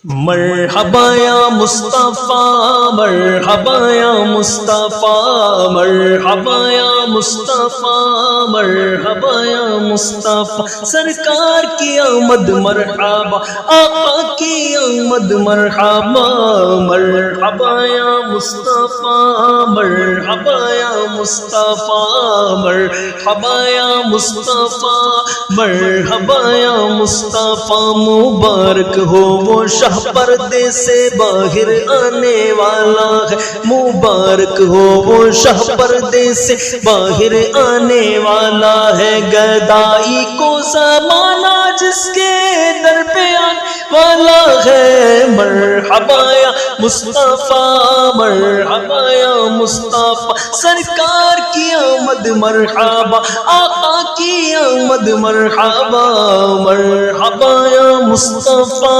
مرحبا یا مصطفیٰ مرحبا یا مصطفیٰ مرحبا یا مصطفیٰ مرحبا یا مصطفیٰ سرکار کی آمد مرحبا آقا کی آمد مرحبا مرحبا یا مصطفیٰ مرحبا یا مصطفیٰ مرحبا یا مصطفیٰ مرحبا یا مصطفیٰ مبارک ہو وہ شاہ پردے سے باہر آنے والا ہے مبارک ہو وہ شاہ پردے سے باہر آنے والا ہے گدائی کو زمانہ جس کے در پہ آنے والا ہے مرحبا یا مصطفیٰ مرحبا یا مصطفیٰ سرکار کی آمد مرحبا آقا کی آمد مرحبا مرحبا یا مصطفیٰ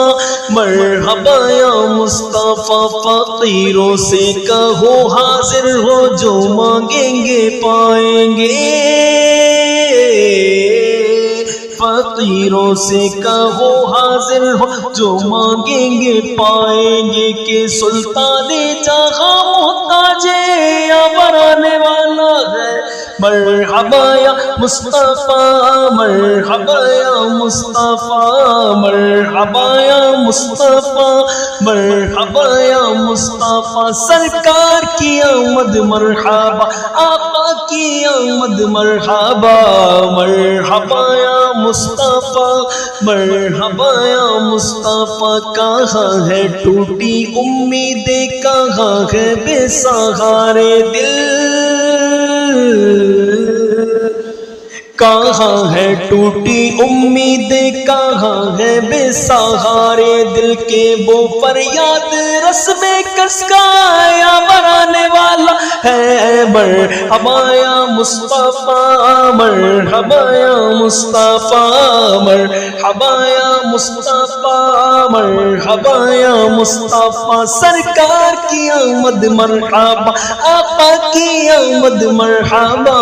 مرحبا یا مصطفیٰ فقیروں سے کہو حاضر ہو جو مانگیں گے پائیں گے فقیروں سے کہو حاضر ہو جو مانگیں گے پائیں گے کہ سلطان جہاں محتاج یا بنانے والا ہے مرحبا یا مصطفیٰ مرحبا یا مصطفیٰ مرحبا یا مصطفیٰ مرحبا یا مصطفیٰ سرکار کی آمد مرحبا آقا کی آمد مرحبا مرحبا یا مصطفیٰ مرحبا یا مصطفیٰ کہاں ہے ٹوٹی امیدیں کہاں ہے بے سہارے دل کہاں ہے ٹوٹی امیدیں کہاں ہے بے سہارے دل کے وہ فریاد رس میں کس کا یا بنانے والا ہے مرحبا یا مصطفیٰ مرحبا یا مصطفیٰ مرحبا یا مصطفیٰ مرحبا یا مصطفیٰ سرکار کی آمد مرحبا آقا کی آمد مرحبا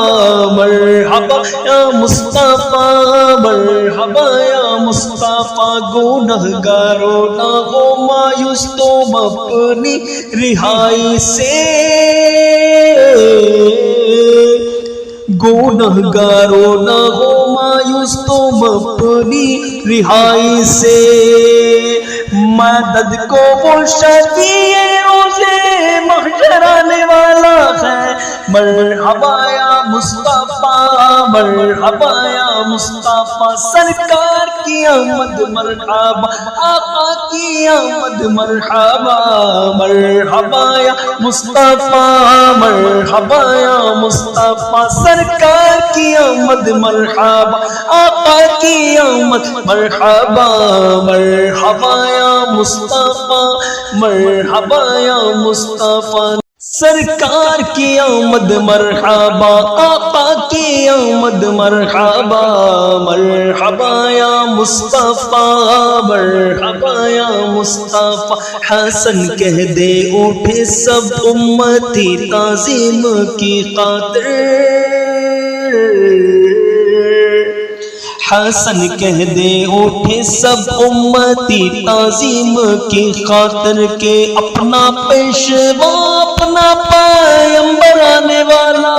مرحبا یا مصطفیٰ مرحبا یا مصطفیٰ گنہگاروں نہ ہو مایوس تم اپنی رہائی سے گنہگاروں نہ ہو مایوس تم اپنی رہائی سے مدد کو وہ شفیع روزے محشر آنے والا ہے مرحبا یا مصطفیٰ مرحبا یا مصطفیٰ سرکار کی آمد مرحبا آقا کی آمد مرحبا مرحبا یا مصطفیٰ مرحبا یا مصطفیٰ سرکار کی آمد مرحبا آقا کی آمد مرحبا مرحبا یا مصطفیٰ مرحبا یا مصطفیٰ سرکار کی آمد مرحبا آقا کی آمد مرحبا مرحبا یا مصطفیٰ مرحبا یا مصطفیٰ حسن کہہ دے اٹھے سب امتی تعظیم کی خاطر حسن کہہ دے اٹھے سب امتی تعظیم کی خاطر کے اپنا پیشوا اپنا پیغمبر آنے والا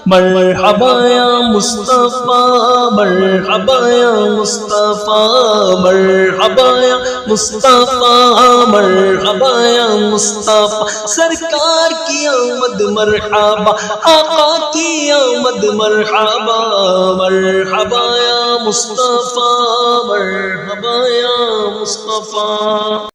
مرحبا یا مصطفیٰ مرحبا یا مصطفیٰ مرحبا یا مصطفیٰ مرحبا یا مصطفیٰ سرکار کی آمد مرحبا آقا کی آمد مرحبا مرحبا یا مصطفیٰ مرحبا یا مصطفیٰ